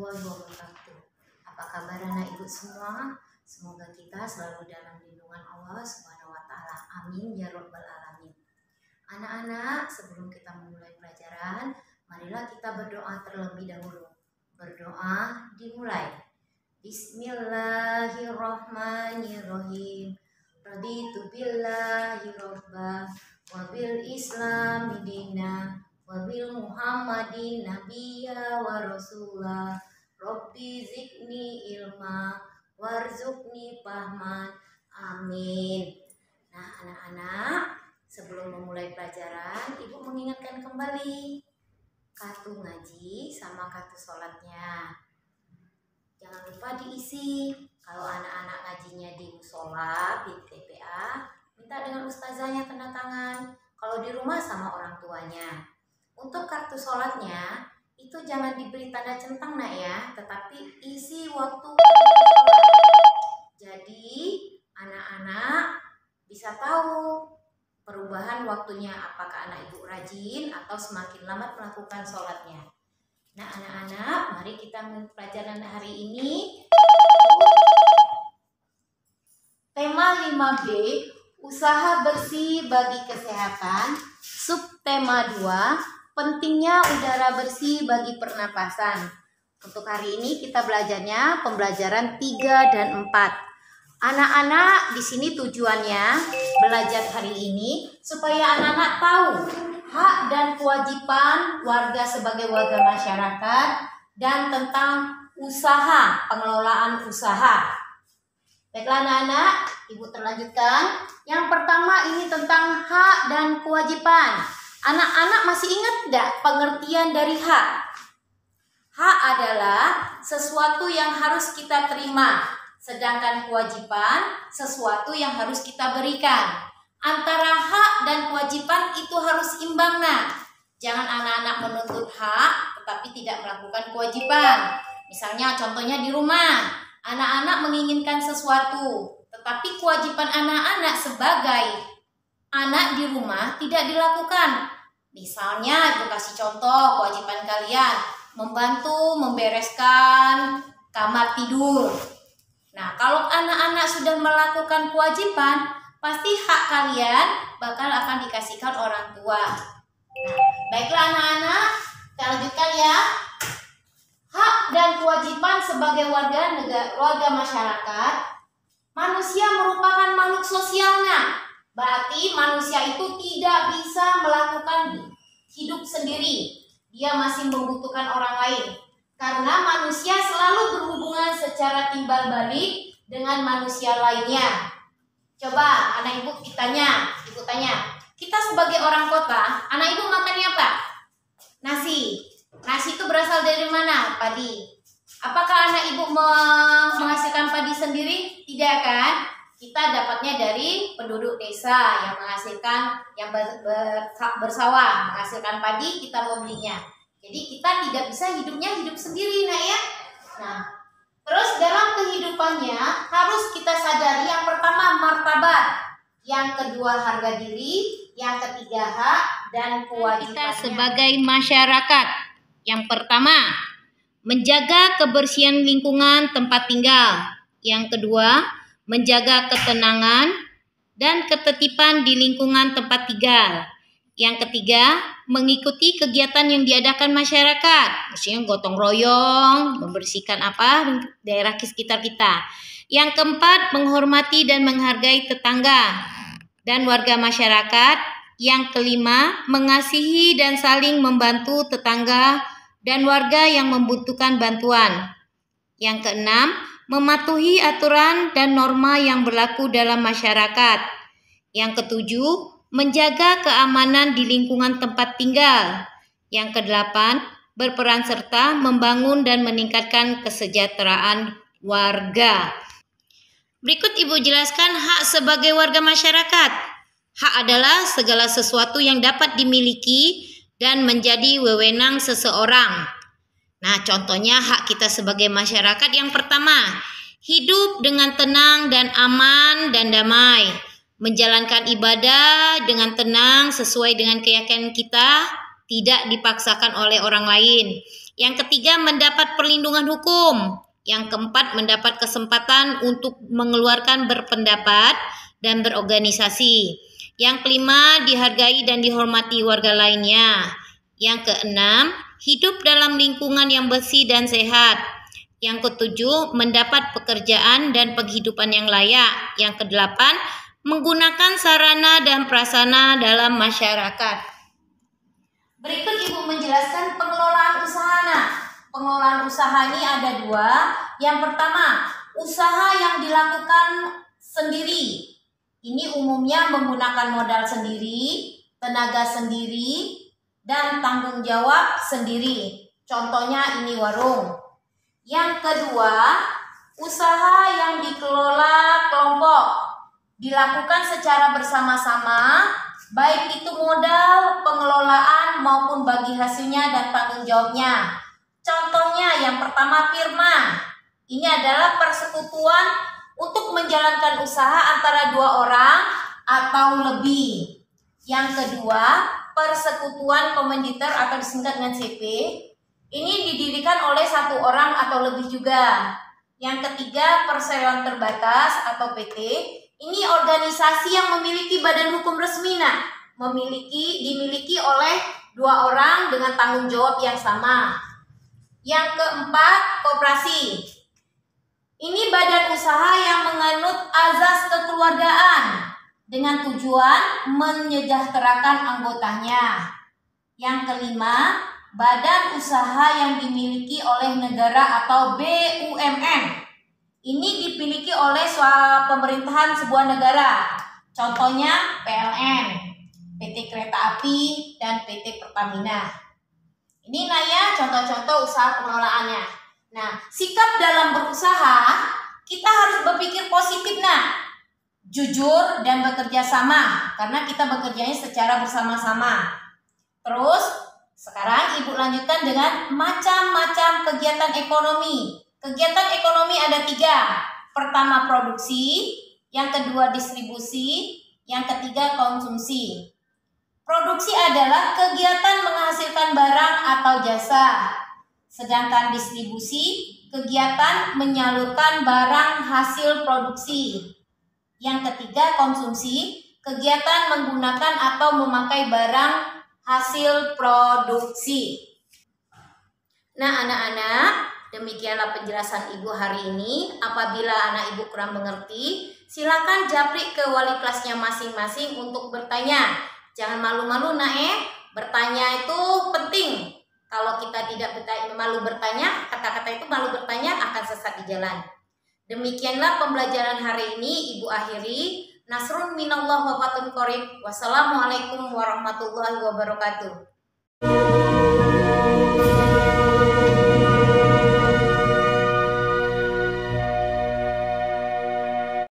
warahmatullahi wabarakatuh. Apa kabar anak ibu semua? Semoga kita selalu dalam lindungan Allah Subhanahu wa taala. Amin ya rabbal alamin. Anak-anak, sebelum kita memulai pelajaran, marilah kita berdoa terlebih dahulu. Berdoa dimulai. Bismillahirrahmanirrahim. Raditu billahi robba wa bil islami dina wa bil muhammadin nabiyya wa rasulah. Rabbi zidni ilma warzuqni fahman. Amin. Nah anak-anak, sebelum memulai pelajaran, ibu mengingatkan kembali kartu ngaji sama kartu sholatnya. Jangan lupa diisi. Kalau anak-anak ngajinya di musola, di TPA, minta dengan ustazahnya tanda tangan. Kalau di rumah sama orang tuanya. Untuk kartu sholatnya, itu jangan diberi tanda centang nak ya, tetapi isi waktu sholat. Jadi anak-anak bisa tahu perubahan waktunya, apakah anak ibu rajin atau semakin lambat melakukan sholatnya. Nah anak-anak, mari kita pelajaran hari ini. Tema 5B, usaha bersih bagi kesehatan. Subtema 2, pentingnya udara bersih bagi pernapasan. Untuk hari ini kita belajarnya pembelajaran 3 dan 4. Anak-anak, di sini tujuannya belajar hari ini supaya anak-anak tahu hak dan kewajiban warga sebagai warga masyarakat dan tentang usaha, pengelolaan usaha. Baiklah anak-anak, ibu terlanjutkan. Yang pertama ini tentang hak dan kewajiban. Anak-anak masih ingat tidak pengertian dari hak? Hak adalah sesuatu yang harus kita terima, sedangkan kewajiban sesuatu yang harus kita berikan. Antara hak dan kewajiban itu harus imbang nak. Jangan anak-anak menuntut hak tetapi tidak melakukan kewajiban. Misalnya contohnya di rumah, anak-anak menginginkan sesuatu, tetapi kewajiban anak-anak sebagai anak di rumah tidak dilakukan. Misalnya, ibu kasih contoh kewajiban kalian, membantu membereskan kamar tidur. Nah, kalau anak-anak sudah melakukan kewajiban, pasti hak kalian bakal akan dikasihkan orang tua. Nah, baiklah anak-anak, kita lanjutkan ya. Hak dan kewajiban sebagai warga masyarakat, manusia merupakan makhluk sosialnya. Berarti manusia itu tidak bisa melakukan hidup sendiri. Dia masih membutuhkan orang lain. Karena manusia selalu berhubungan secara timbal balik dengan manusia lainnya. Coba anak ibu tanya, kita sebagai orang kota, anak ibu makannya apa? Nasi. Nasi itu berasal dari mana? Padi. Apakah anak ibu menghasilkan padi sendiri? Tidak kan? Kita dapatnya dari penduduk desa yang menghasilkan, yang bersawah, menghasilkan padi, kita membelinya. Jadi kita tidak bisa hidup sendiri nak ya. Nah, terus dalam kehidupannya harus kita sadari yang pertama martabat, yang kedua harga diri, yang ketiga hak dan kewajibannya. Kita sebagai masyarakat. Yang pertama, menjaga kebersihan lingkungan tempat tinggal. Yang kedua, menjaga ketenangan dan ketertiban di lingkungan tempat tinggal. Yang ketiga, mengikuti kegiatan yang diadakan masyarakat. Maksudnya gotong royong, membersihkan daerah sekitar kita. Yang keempat, menghormati dan menghargai tetangga dan warga masyarakat. Yang kelima, mengasihi dan saling membantu tetangga dan warga yang membutuhkan bantuan. Yang keenam, mematuhi aturan dan norma yang berlaku dalam masyarakat. Yang ketujuh, menjaga keamanan di lingkungan tempat tinggal. Yang kedelapan, berperan serta membangun dan meningkatkan kesejahteraan warga. Berikut ibu jelaskan hak sebagai warga masyarakat. Hak adalah segala sesuatu yang dapat dimiliki dan menjadi wewenang seseorang. Nah, contohnya hak kita sebagai masyarakat yang pertama, hidup dengan tenang dan aman dan damai, menjalankan ibadah dengan tenang sesuai dengan keyakinan kita, tidak dipaksakan oleh orang lain. Yang ketiga, mendapat perlindungan hukum. Yang keempat, mendapat kesempatan untuk mengeluarkan berpendapat dan berorganisasi. Yang kelima, dihargai dan dihormati warga lainnya. Yang keenam, hidup dalam lingkungan yang bersih dan sehat. Yang ketujuh, mendapat pekerjaan dan penghidupan yang layak. Yang kedelapan, menggunakan sarana dan prasarana dalam masyarakat. Berikut Ibu menjelaskan pengelolaan usaha. Nah, pengelolaan usaha ini ada dua. Yang pertama, usaha yang dilakukan sendiri. Ini umumnya menggunakan modal sendiri, tenaga sendiri, dan tanggung jawab sendiri. Contohnya ini warung. Yang kedua, usaha yang dikelola kelompok. Dilakukan secara bersama-sama, baik itu modal, pengelolaan, maupun bagi hasilnya dan tanggung jawabnya. Contohnya yang pertama firma. Ini adalah persekutuan untuk menjalankan usaha antara dua orang atau lebih. Yang kedua, persekutuan komanditer atau disingkat dengan CP. Ini didirikan oleh satu orang atau lebih juga. Yang ketiga, perseroan terbatas atau PT. Ini organisasi yang memiliki badan hukum resmi. Nah, dimiliki oleh dua orang dengan tanggung jawab yang sama. Yang keempat, koperasi. Ini badan usaha yang menganut azas kekeluargaan dengan tujuan menyejahterakan anggotanya. Yang kelima, badan usaha yang dimiliki oleh negara atau BUMN. Ini dimiliki oleh pemerintahan sebuah negara. Contohnya PLN, PT Kereta Api, dan PT Pertamina. Ini ya contoh-contoh usaha pengelolaannya. Nah, sikap dalam berusaha, kita harus berpikir positif, jujur dan bekerja sama, karena kita bekerjanya secara bersama-sama. Terus, sekarang Ibu lanjutkan dengan macam-macam kegiatan ekonomi. Kegiatan ekonomi ada 3. Pertama produksi, yang kedua distribusi, yang ketiga konsumsi. Produksi adalah kegiatan menghasilkan barang atau jasa. Sedangkan distribusi, kegiatan menyalurkan barang hasil produksi. Yang ketiga konsumsi, kegiatan menggunakan atau memakai barang hasil produksi. Nah anak-anak, demikianlah penjelasan Ibu hari ini. Apabila anak Ibu kurang mengerti, silakan japri ke wali kelasnya masing-masing untuk bertanya. Jangan malu-malu bertanya itu penting. Kalau kita tidak malu bertanya, kata-kata itu malu bertanya akan sesat di jalan. Demikianlah pembelajaran hari ini Ibu akhiri. Nasrun minallah wa fatun qorib. Wassalamualaikum warahmatullahi wabarakatuh.